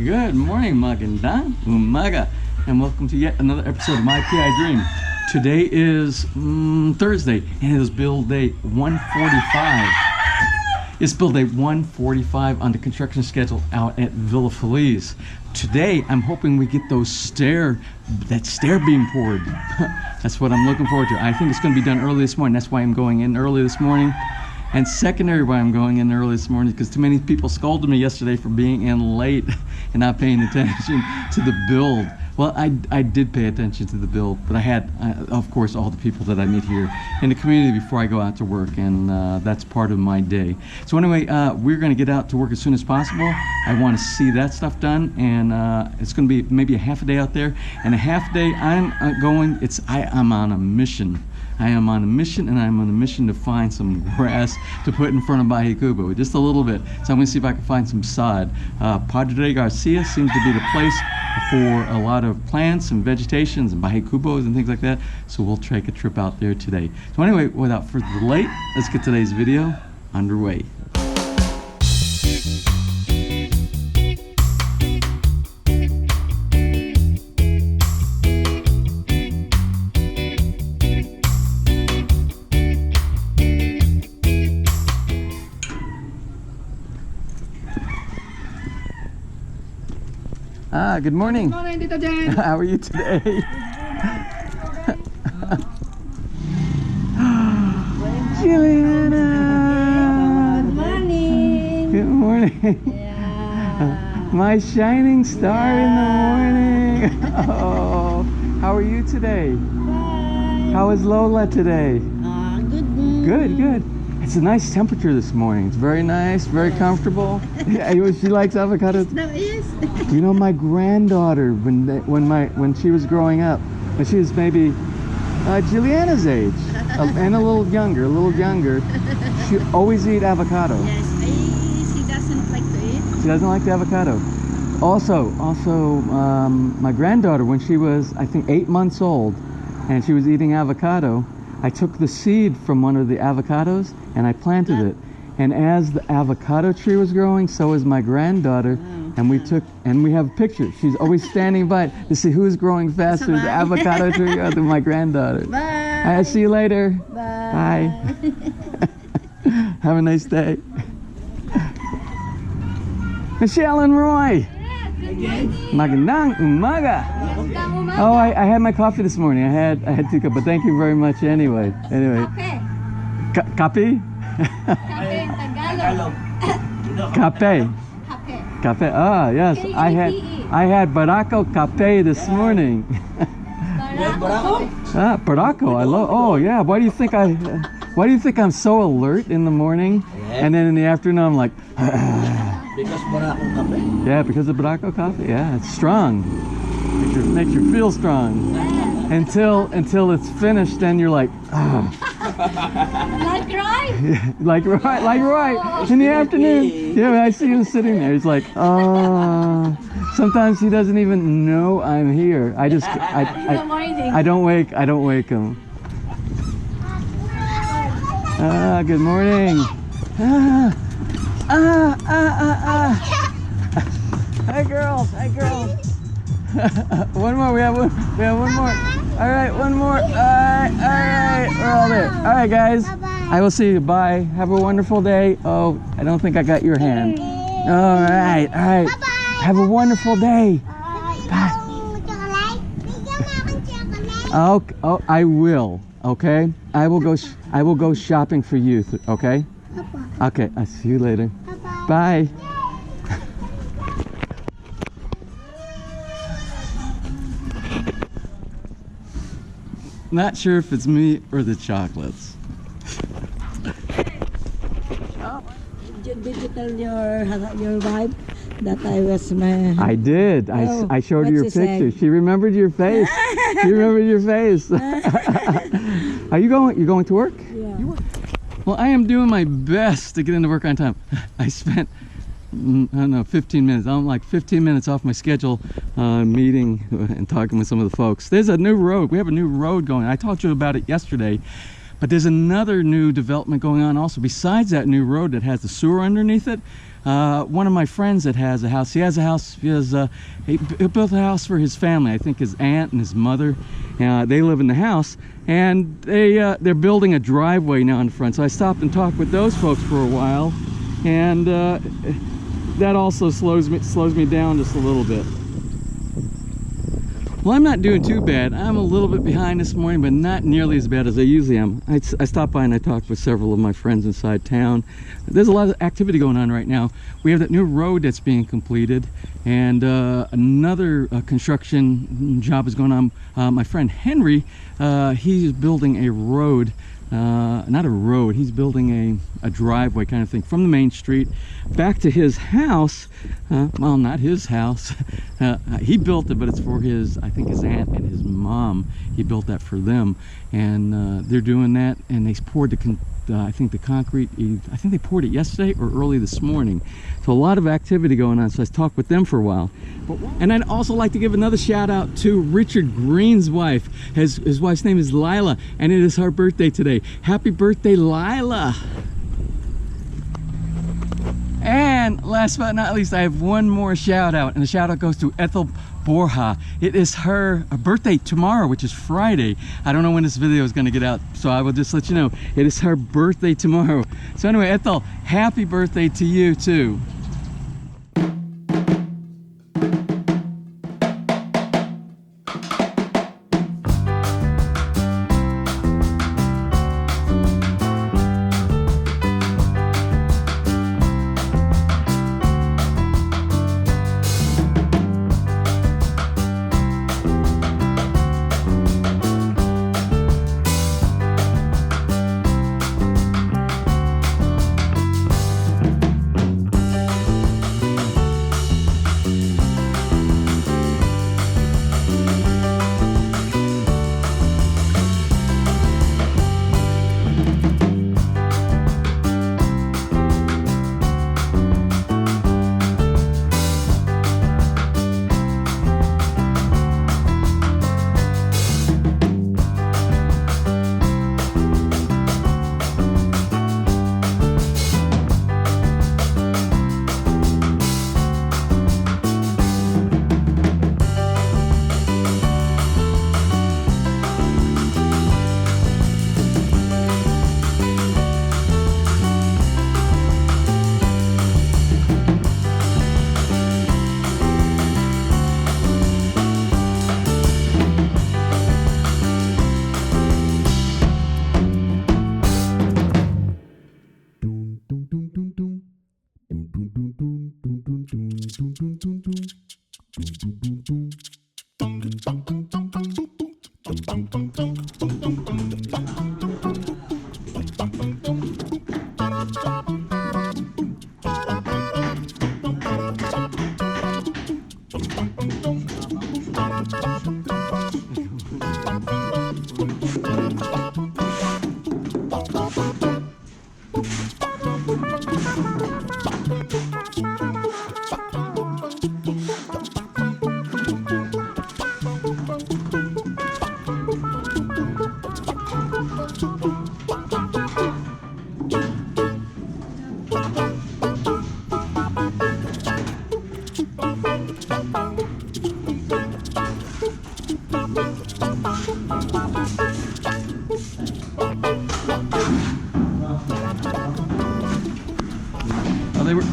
Good morning, magandang umaga, and welcome to yet another episode of My PI Dream. Today is Thursday, and it is build day 145. It's build day 145 on the construction schedule out at Villa FELIZ. Today, I'm hoping we get that stair beam poured. That's what I'm looking forward to. I think it's going to be done early this morning. That's why I'm going in early this morning. And secondary why I'm going in early this morning because too many people scolded me yesterday for being in late and not paying attention to the build. Well, I did pay attention to the build, but I had, of course, all the people that I meet here in the community before I go out to work, and that's part of my day. So anyway, we're going to get out to work as soon as possible. I want to see that stuff done, and it's going to be maybe a half a day out there, and a half day I'm on a mission. I am on a mission, and I'm on a mission to find some grass to put in front of Bahay Kubo, just a little bit. So I'm going to see if I can find some sod. Padre Garcia seems to be the place for a lot of plants and vegetations and Bahay Kubos and things like that. So we'll take a trip out there today. So anyway, without further delay, let's get today's video underway. Good morning. Good morning, Tito Jen. How are you today? Juliana. Good morning. Good morning. Yeah. My shining star in the morning. Oh, how are you today? Bye. How is Lola today? Good. Good, good. It's a nice temperature this morning. It's very nice, very comfortable. Yeah, she likes avocados. No, yes. You know, my granddaughter, when she was growing up, when she was maybe Juliana's age, and a little younger, she always eat avocado. Yes, she doesn't like to eat. She doesn't like the avocado. Also, my granddaughter, when she was, I think, 8 months old, and she was eating avocado, I took the seed from one of the avocados and I planted it. And as the avocado tree was growing, so was my granddaughter. And we have pictures. She's always standing by to see who's growing faster, the avocado tree or my granddaughter. Bye. I'll see you later. Bye. Bye. Have a nice day. Michelle and Roy. Magandang umaga. Oh, I had my coffee this morning. I had 2 cups, but thank you very much anyway. Kape? Kape. Cafe. Ah, yes. I had Barako Cafe this morning. Ah, Barako. I love. Oh, yeah. Why do you think I'm so alert in the morning, and then in the afternoon I'm like. Because Barako Cafe? Yeah, because of Barako Coffee. Yeah, it's strong. Makes you feel strong. Until it's finished, then you're like, ah. Like Roy? like Roy. In the afternoon. Yeah, I see him sitting there. He's like, oh. Sometimes he doesn't even know I'm here. I don't wake him. Ah, good morning. Hi girls. One more. We have one more. All right, one more. All right. We're all there. All right, guys. Bye-bye. I will see you. Bye. Have a wonderful day. Oh, I don't think I got your hand. All right. Bye-bye. Have a wonderful day. Bye. Oh, I will. Okay. I will go shopping for you. Okay. Okay. I'll see you later. Bye. Not sure if it's me or the chocolates. Did you tell your wife that I was I did. I showed her your picture. She remembered your face. Are you going to work? Yeah. You work? Well, I am doing my best to get into work on time. I spent, I don't know, 15 minutes. I'm like 15 minutes off my schedule meeting and talking with some of the folks. There's a new road. We have a new road going. I talked to you about it yesterday, But there's another new development going on also besides that new road that has the sewer underneath it. One of my friends that has a house, he built a house for his family. I think his aunt and his mother, they live in the house, and they're building a driveway now in front. So I stopped and talked with those folks for a while, and that also slows me down just a little bit. Well, I'm not doing too bad. I'm a little bit behind this morning, but not nearly as bad as I usually am. I stopped by and I talked with several of my friends inside town. There's a lot of activity going on right now. We have that new road that's being completed, and another construction job is going on. My friend Henry, he's building a road. Not a road, he's building a driveway kind of thing from the main street back to his house. Well, not his house. He built it, but it's for I think his aunt and his mom. He built that for them, and they're doing that, and they poured I think the concrete, I think they poured it yesterday or early this morning. So a lot of activity going on, so I talked with them for a while. And I'd also like to give another shout out to Richard Green's wife. His wife's name is Lila, and it is her birthday today. Happy birthday, Lila. And last but not least, I have one more shout out, and the shout out goes to Ethel Borja. It is her birthday tomorrow, which is Friday. I don't know when this video is going to get out, so I will just let you know it is her birthday tomorrow. So anyway, Ethel, happy birthday to you too.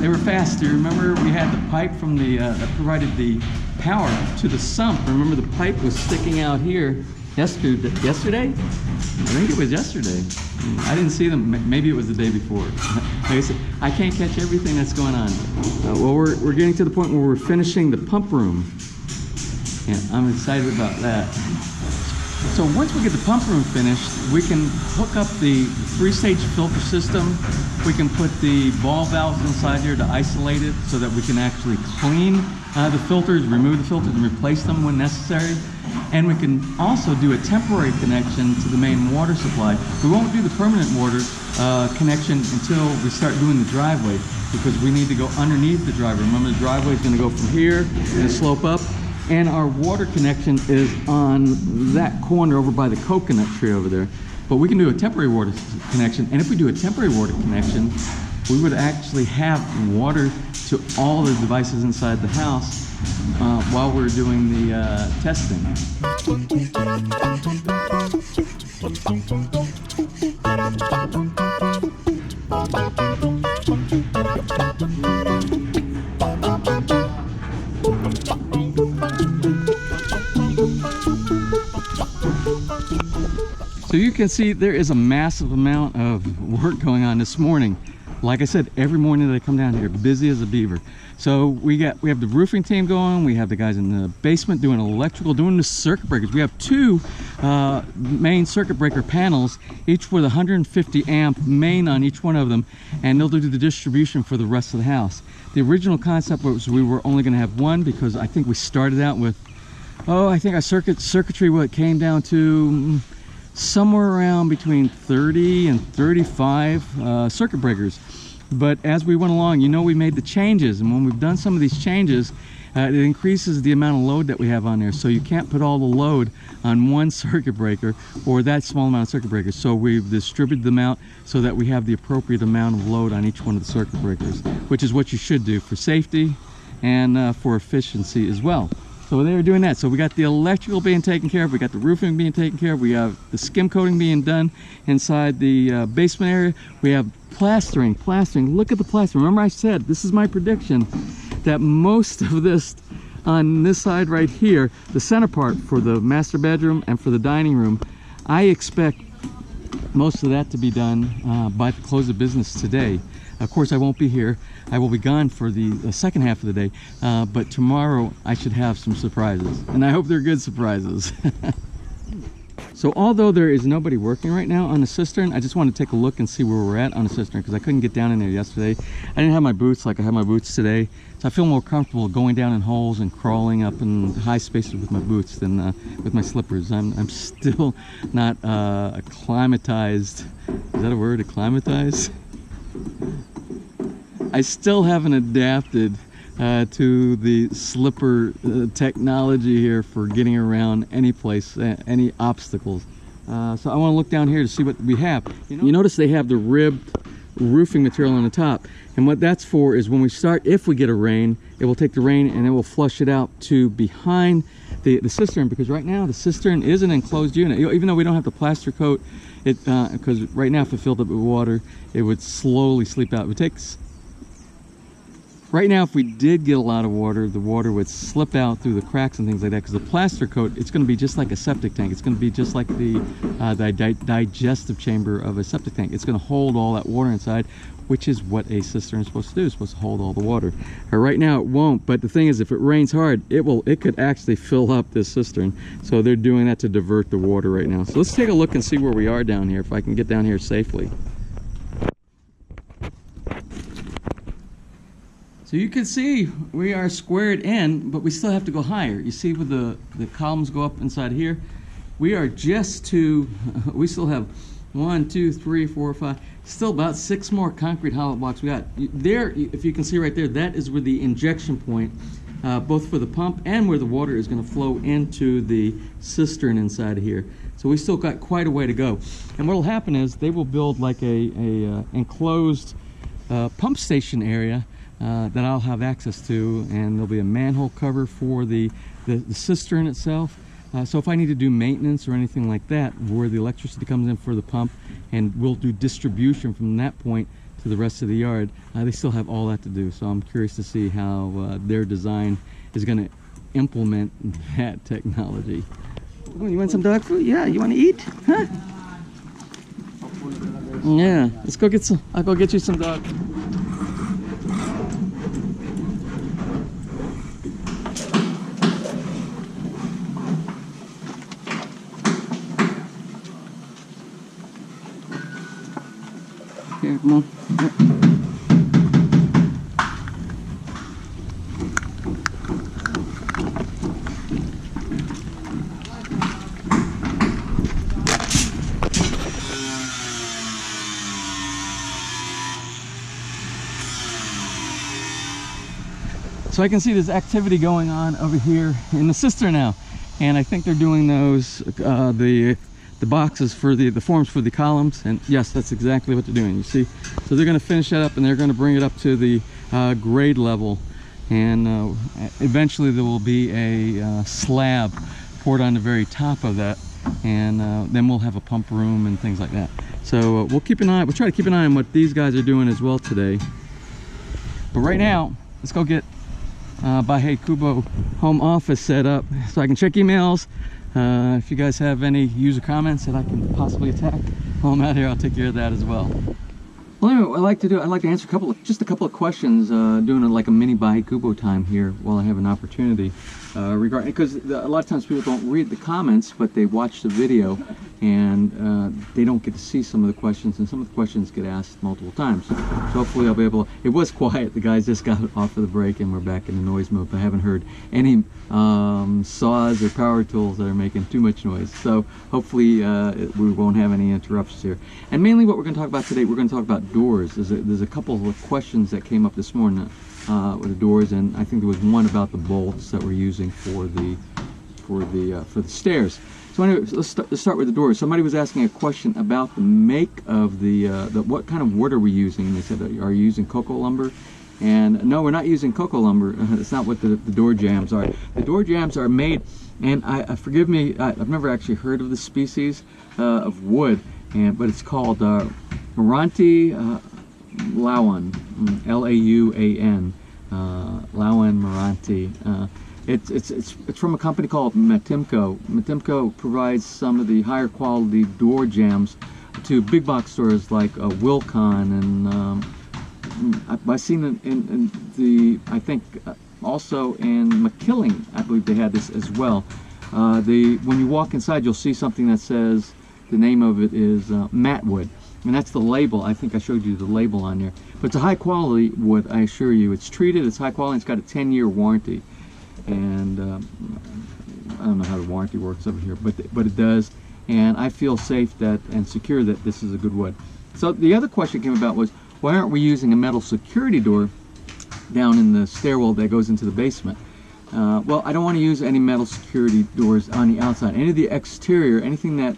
They were fast. Do you remember we had the pipe from the that provided the power to the sump? Remember the pipe was sticking out here yesterday? I think it was yesterday. I didn't see them. Maybe it was the day before. Like I said, I can't catch everything that's going on. Well, we're getting to the point where we're finishing the pump room, and I'm excited about that. So once we get the pump room finished, we can hook up the three-stage filter system. We can put the ball valves inside here to isolate it so that we can actually clean the filters, remove the filters, and replace them when necessary. And we can also do a temporary connection to the main water supply. We won't do the permanent water connection until we start doing the driveway, because we need to go underneath the driveway. Remember, the driveway is going to go from here and slope up. And our water connection is on that corner over by the coconut tree over there. but we can do a temporary water connection. And if we do a temporary water connection, we would actually have water to all the devices inside the house while we're doing the testing. So you can see there is a massive amount of work going on this morning. Like I said, every morning they come down here, busy as a beaver. So we have the roofing team going, we have the guys in the basement doing electrical, doing the circuit breakers. We have two main circuit breaker panels, each with 150 amp main on each one of them, and they'll do the distribution for the rest of the house. The original concept was we were only going to have one, because I think we started out with, I think our circuitry, what came down to somewhere around between 30 and 35 circuit breakers. But as we went along, we made the changes, and when we've done some of these changes, it increases the amount of load that we have on there. So you can't put all the load on one circuit breaker or that small amount of circuit breakers. So we've distributed them out so that we have the appropriate amount of load on each one of the circuit breakers, which is what you should do for safety and for efficiency as well. So they were doing that. So we got the electrical being taken care of, we got the roofing being taken care of, we have the skim coating being done inside the basement area, we have plastering. Look at the plastering. Remember I said, this is my prediction, that most of this on this side right here, the center part for the master bedroom and for the dining room, I expect most of that to be done by the close of business today. Of course, I won't be here. I will be gone for the second half of the day, but tomorrow I should have some surprises, and I hope they're good surprises. So although there is nobody working right now on the cistern, I just want to take a look and see where we're at on the cistern, because I couldn't get down in there yesterday. I didn't have my boots like I have my boots today, so I feel more comfortable going down in holes and crawling up in high spaces with my boots than with my slippers. I'm still not acclimatized. Is that a word, acclimatized? I still haven't adapted to the slipper technology here for getting around any place, any obstacles. So I want to look down here to see what we have. You notice they have the ribbed roofing material on the top, and what that's for is when we start, if we get a rain, it will take the rain and it will flush it out to behind the cistern, because right now the cistern is an enclosed unit. Even though we don't have the plaster coat, because right now if it filled up with water, it would slowly seep out. It would take, right now if we did get a lot of water, the water would slip out through the cracks and things like that, because the plaster coat, it's going to be just like a septic tank. It's going to be just like the digestive chamber of a septic tank. It's going to hold all that water inside, which is what a cistern is supposed to do. It's supposed to hold all the water. Right now it won't, but the thing is, if it rains hard, it could actually fill up this cistern. So they're doing that to divert the water right now. So let's take a look and see where we are down here, if I can get down here safely. So you can see we are squared in, but we still have to go higher. You see where the columns go up inside here? We are just to, we still have 1, 2, 3, 4, 5, still about 6 more concrete hollow blocks we got. There, if you can see right there, that is where the injection point, both for the pump and where the water is going to flow into the cistern inside of here. So we still got quite a way to go. And what will happen is they will build like a enclosed pump station area that I'll have access to, and there'll be a manhole cover for the cistern itself. So if I need to do maintenance or anything like that, where the electricity comes in for the pump, and we'll do distribution from that point to the rest of the yard, they still have all that to do. So I'm curious to see how their design is going to implement that technology. You want some dog food? Yeah, you want to eat? Huh? Yeah, let's go get some. I'll go get you some dog food. Here, come on. Yep. So I can see there's activity going on over here in the cistern now, and I think they're doing those the the boxes for the forms for the columns. And yes, that's exactly what they're doing. You see, so they're going to finish that up, and they're going to bring it up to the grade level, and eventually there will be a slab poured on the very top of that, and then we'll have a pump room and things like that. So we'll keep an eye. We'll try to keep an eye on what these guys are doing as well today. But right now, let's go get Bahei Kubo home office set up so I can check emails. If you guys have any user comments that I can possibly attack while I'm out here, I'll take care of that as well. Well, anyway, I'd like to answer just a couple of questions, doing like a mini Bahei Kubo time here while I have an opportunity. Regarding, because a lot of times people don't read the comments, but they watch the video, and they don't get to see some of the questions, and some of the questions get asked multiple times. So hopefully I'll be able to. It was quiet. The guys just got off of the break, and we're back in the noise mode. But I haven't heard any saws or power tools that are making too much noise. So hopefully we won't have any interruptions here. And mainly what we're going to talk about today, we're going to talk about doors. There's a couple of questions that came up this morning with the doors, and I think there was one about the bolts that we're using for the stairs. So anyway, let's start with the doors. Somebody was asking a question about the make of the what kind of wood are we using, and they said, are you using cocoa lumber? And no, we're not using cocoa lumber. That's not what the door jambs are. The door jambs are made, and forgive me, I've never actually heard of the species of wood, but it's called Meranti Lauan, L-A-U-A-N, Lauan Meranti. It's from a company called Matimco. Matimco provides some of the higher quality door jambs to big box stores like Wilcon, and I've seen it in the, I think also in McKilling, I believe they had this as well. When you walk inside, you'll see something that says, the name of it is matte wood. And that's the label. I think I showed you the label on there. But it's a high quality wood, I assure you. It's treated, it's high quality, it's got a 10-year warranty. And I don't know how the warranty works over here, but it does. And I feel safe and secure that this is a good wood. So the other question came about was, why aren't we using a metal security door down in the stairwell that goes into the basement? Well, I don't want to use any metal security doors on the outside. Any of the exterior, anything that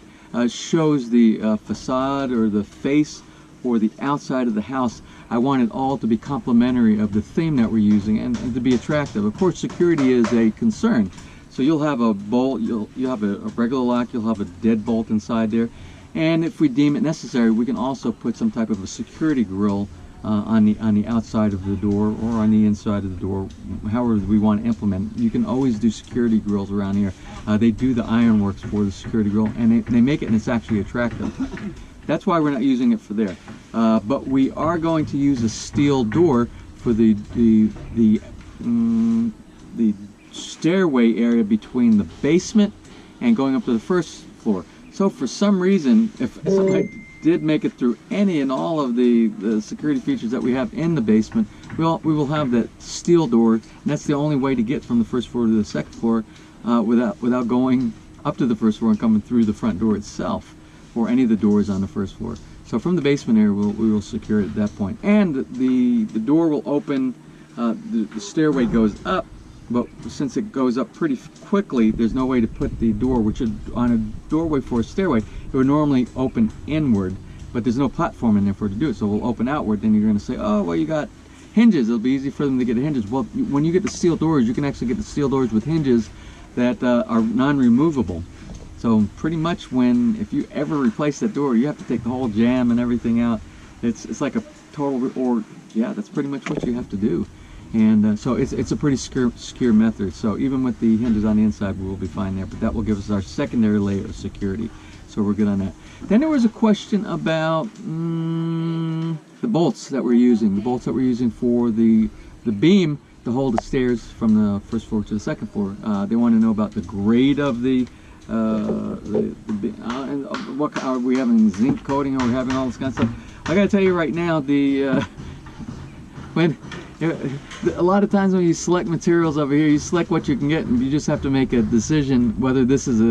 shows the facade or the face or the outside of the house, I want it all to be complementary of the theme that we're using and to be attractive. Of course, security is a concern. So you'll have a bolt, you'll have a regular lock, you'll have a deadbolt inside there. And if we deem it necessary, we can also put some type of a security grill on the outside of the door or on the inside of the door, however we want to implement. You can always do security grills around here. They do the ironworks for the security grill, and they make it, and it's actually attractive. That's why we're not using it for there. But we are going to use a steel door for the stairway area between the basement and going up to the first floor. So for some reason, if somebody did make it through any and all of the security features that we have in the basement, we will have that steel door, and that's the only way to get from the first floor to the second floor without going up to the first floor and coming through the front door itself or any of the doors on the first floor. So from the basement area, we will secure it at that point. And the door will open, the stairway goes up, but since it goes up pretty quickly, there's no way to put the door, which is on a doorway for a stairway, it would normally open inward, but there's no platform in there for it to do it, so we'll open outward. Then you're going to say, oh, well, you got hinges, it'll be easy for them to get the hinges. Well, when you get the steel doors, you can actually get the steel doors with hinges that are non-removable. So pretty much if you ever replace that door, you have to take the whole jamb and everything out. It's like a total, yeah, that's pretty much what you have to do. And so it's a pretty secure method. So even with the hinges on the inside, we will be fine there. But that will give us our secondary layer of security. So we're good on that. Then there was a question about the bolts that we're using. The bolts that we're using for the beam to hold the stairs from the first floor to the second floor. They want to know about the grade of what are we having, zinc coating? Are we having all this kind of stuff? I gotta tell you right now, a lot of times when you select materials over here, you select what you can get, and you just have to make a decision whether this is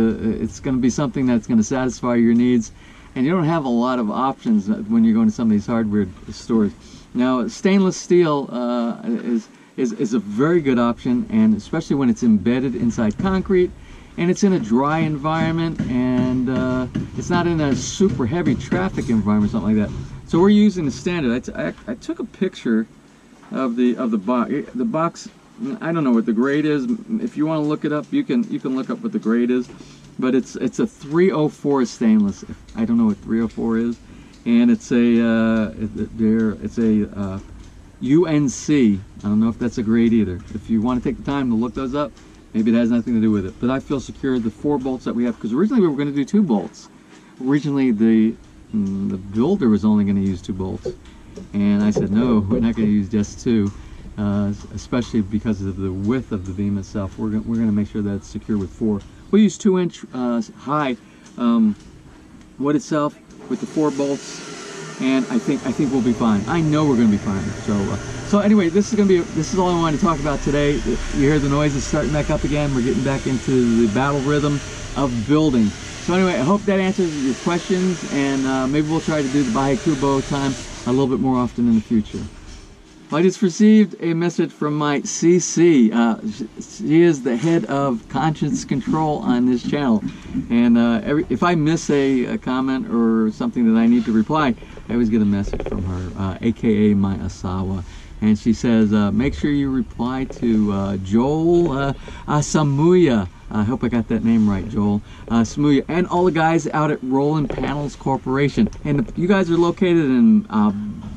it's going to be something that's going to satisfy your needs. And you don't have a lot of options when you're going to some of these hardware stores. Now, stainless steel is a very good option, and especially when it's embedded inside concrete, and it's in a dry environment, and it's not in a super heavy traffic environment, something like that. So we're using the standard. I took a picture of the box. The box, I don't know what the grade is. If you want to look it up, you can look up what the grade is. But it's a 304 stainless. I don't know what 304 is, and it's a UNC. I don't know if that's a grade either. If you want to take the time to look those up, maybe it has nothing to do with it. But I feel secure the 4 bolts that we have, because originally we were going to do 2 bolts. Originally the builder was only going to use 2 bolts, and I said no, we're not going to use just 2, especially because of the width of the beam itself. We're going to make sure that it's secure with 4. We'll use 2-inch high wood itself with the 4 bolts, and I think we'll be fine. I know we're going to be fine. So anyway, this is all I wanted to talk about today. You hear the noises starting back up again. We're getting back into the battle rhythm of building. So anyway, I hope that answers your questions, and maybe we'll try to do the Bahay Kubo time a little bit more often in the future. Well, I just received a message from my CC. She is the head of conscience control on this channel, and if I miss a comment or something that I need to reply, I always get a message from her, aka my Asawa. And she says, make sure you reply to Joel Samuya. I hope I got that name right, Joel Samuya, and all the guys out at Roland Panels Corporation. And you guys are located in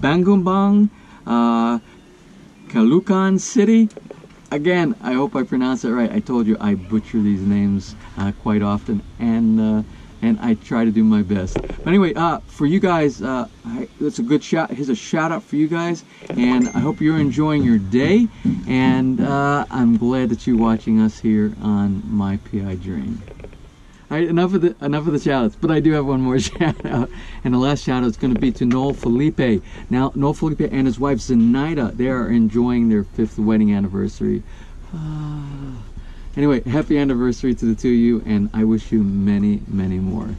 Bangumbang, Caloocan City. Again, I hope I pronounced it right. I told you I butcher these names quite often, and I try to do my best. But anyway, for you guys, that's a good shout. Here's a shout out for you guys, and I hope you're enjoying your day. And I'm glad that you're watching us here on My PI Dream. All right, enough of the shout outs, but I do have one more shout out, and the last shout out is going to be to Noel Felipe. Now, Noel Felipe and his wife Zenaida, they are enjoying their 5th wedding anniversary. Anyway, happy anniversary to the 2 of you, and I wish you many, many more.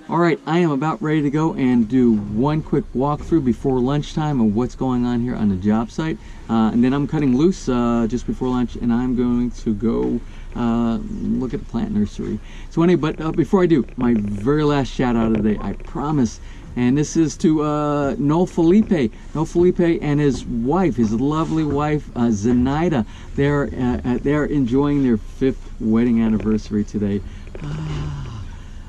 All right, I am about ready to go and do one quick walkthrough before lunchtime of what's going on here on the job site. And then I'm cutting loose just before lunch, and I'm going to go look at the plant nursery. So anyway, but before I do, my very last shout out of the day, I promise. And this is to Noel Felipe. Noel Felipe and his wife, his lovely wife, Zenaida. They're enjoying their 5th wedding anniversary today.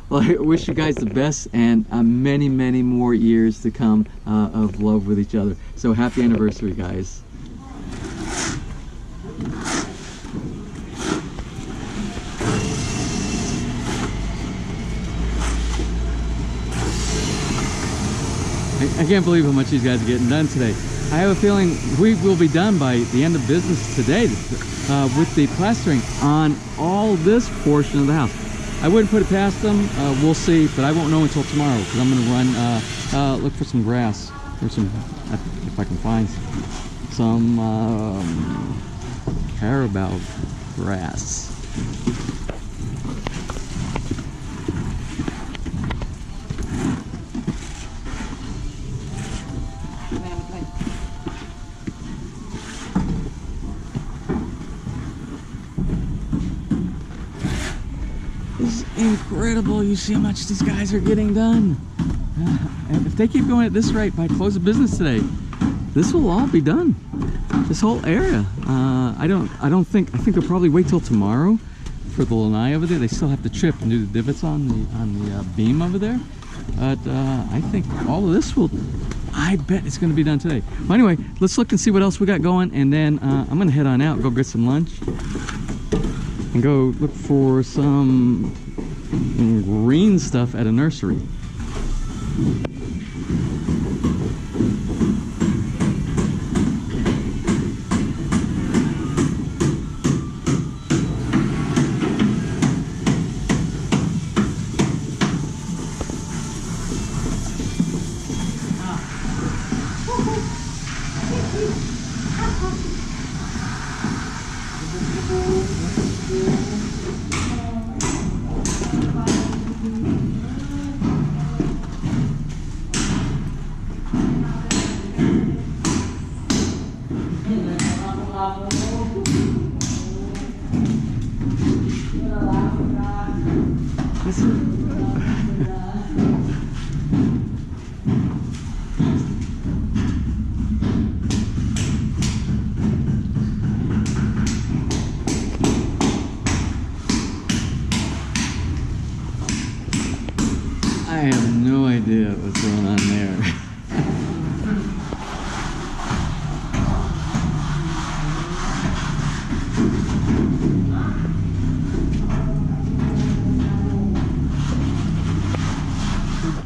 Well, I wish you guys the best, and many, many more years to come of love with each other. So happy anniversary, guys. I can't believe how much these guys are getting done today. I have a feeling we will be done by the end of business today with the plastering on all this portion of the house. I wouldn't put it past them. We'll see, but I won't know until tomorrow, because I'm going to run look for some grass, or some, if I can find some carabao grass. This is incredible. You see how much these guys are getting done. And if they keep going at this rate by close of business today, this will all be done. This whole area. I think they'll probably wait till tomorrow for the lanai over there. They still have to chip and do the divots on the beam over there. But I think all of this will, I bet it's going to be done today. Well, anyway, let's look and see what else we got going, and then I'm going to head on out, go get some lunch, and go look for some green stuff at a nursery. This I have no idea what's going on there.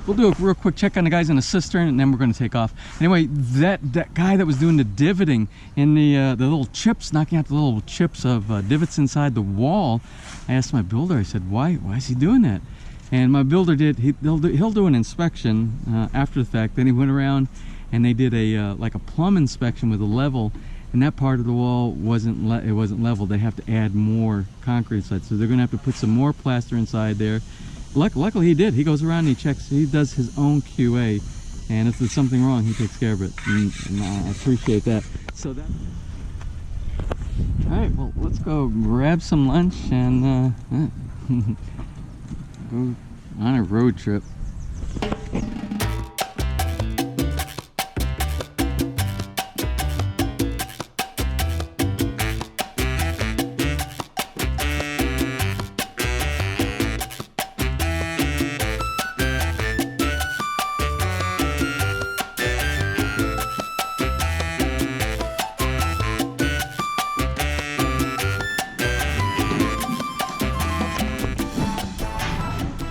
We'll do a real quick check on the guys in the cistern, and then we're going to take off. Anyway, that guy that was doing the divoting in the little chips, knocking out the little chips of divots inside the wall, I asked my builder. I said, "Why is he doing that?" And my builder did. He'll do an inspection after the fact. Then he went around and they did a like a plumb inspection with a level, and that part of the wall wasn't level. They have to add more concrete inside, so they're going to have to put some more plaster inside there. Luckily he did. He goes around and he checks. He does his own QA, and if there's something wrong, he takes care of it. And I appreciate that. So that. All right. Well, let's go grab some lunch and go on a road trip.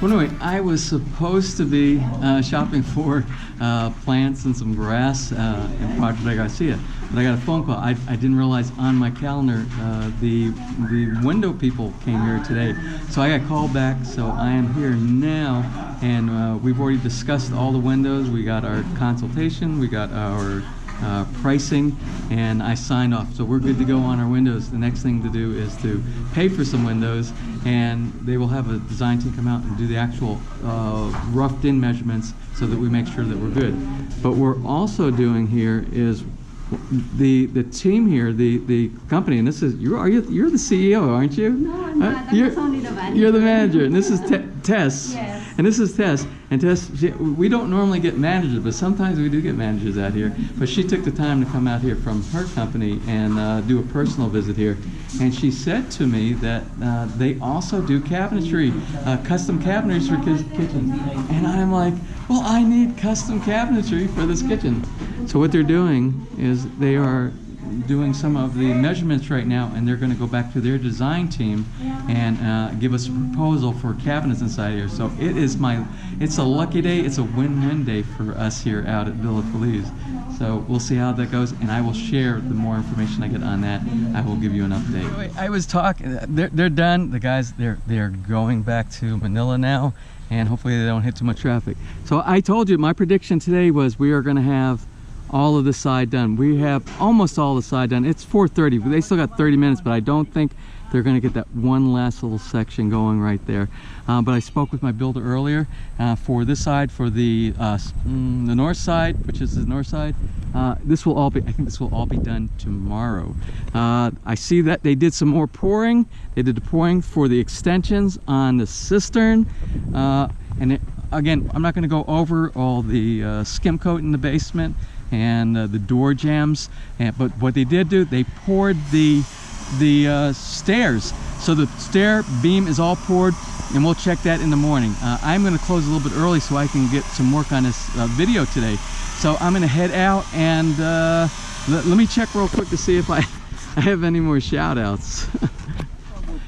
Well, anyway, I was supposed to be shopping for plants and some grass in Project Garcia, but I got a phone call. I didn't realize on my calendar the window people came here today, so I got called back. So I am here now, and we've already discussed all the windows. We got our consultation, we got our pricing, and I signed off, so we're good to go on our windows. The next thing to do is to pay for some windows, and they will have a design team come out and do the actual roughed in measurements so that we make sure that we're good. But we're also doing here is the team here, the company, and this is you're the CEO, aren't you? No, I'm not. I'm just only the manager. You're the manager, and this is Tess. Yes. And this is Tess. And Tess, we don't normally get managers, but sometimes we do get managers out here. But she took the time to come out here from her company and do a personal visit here. And she said to me that they also do cabinetry, custom cabinetry for kitchens. And I'm like, well, I need custom cabinetry for this kitchen. So what they're doing is they are doing some of the measurements right now, and they're going to go back to their design team and give us a proposal for cabinets inside here. So it's a lucky day. It's a win-win day for us here out at Villa FELIZ. So we'll see how that goes, and I will share the more information I get on that. I will give you an update. I was talking. They're done. The guys, they're going back to Manila now, and hopefully they don't hit too much traffic. So I told you my prediction today was we are going to have all of the side done. We have almost all the side done. It's 4:30, but they still got 30 minutes, but I don't think they're going to get that one last little section going right there. But I spoke with my builder earlier for this side, for the north side, which is the north side. This will all be, I think this will all be done tomorrow. I see that they did some more pouring. They did the pouring for the extensions on the cistern. Again, I'm not going to go over all the skim coat in the basement and the door jambs, but what they did do, they poured the stairs, so the stair beam is all poured, and we'll check that in the morning. I'm going to close a little bit early so I can get some work on this video today, so I'm going to head out and let me check real quick to see if I have any more shout outs.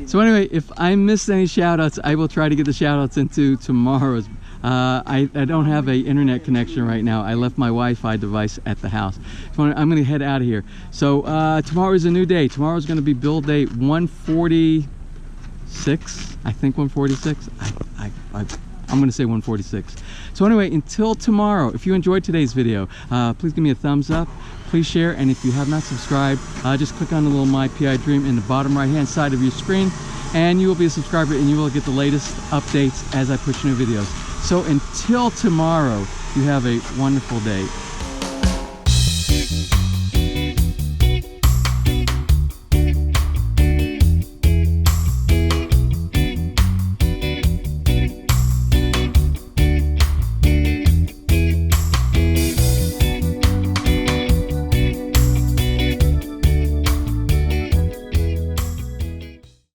So anyway, if I missed any shout outs, I will try to get the shout outs into tomorrow's. I don't have a internet connection right now. I left my Wi-Fi device at the house. So I'm going to head out of here. So tomorrow is a new day. Tomorrow is going to be build day 146. I think 146. I'm going to say 146. So anyway, until tomorrow, if you enjoyed today's video, please give me a thumbs up. Please share, and if you have not subscribed, just click on the little My PI Dream in the bottom right-hand side of your screen, and you will be a subscriber, and you will get the latest updates as I push new videos. So until tomorrow, you have a wonderful day.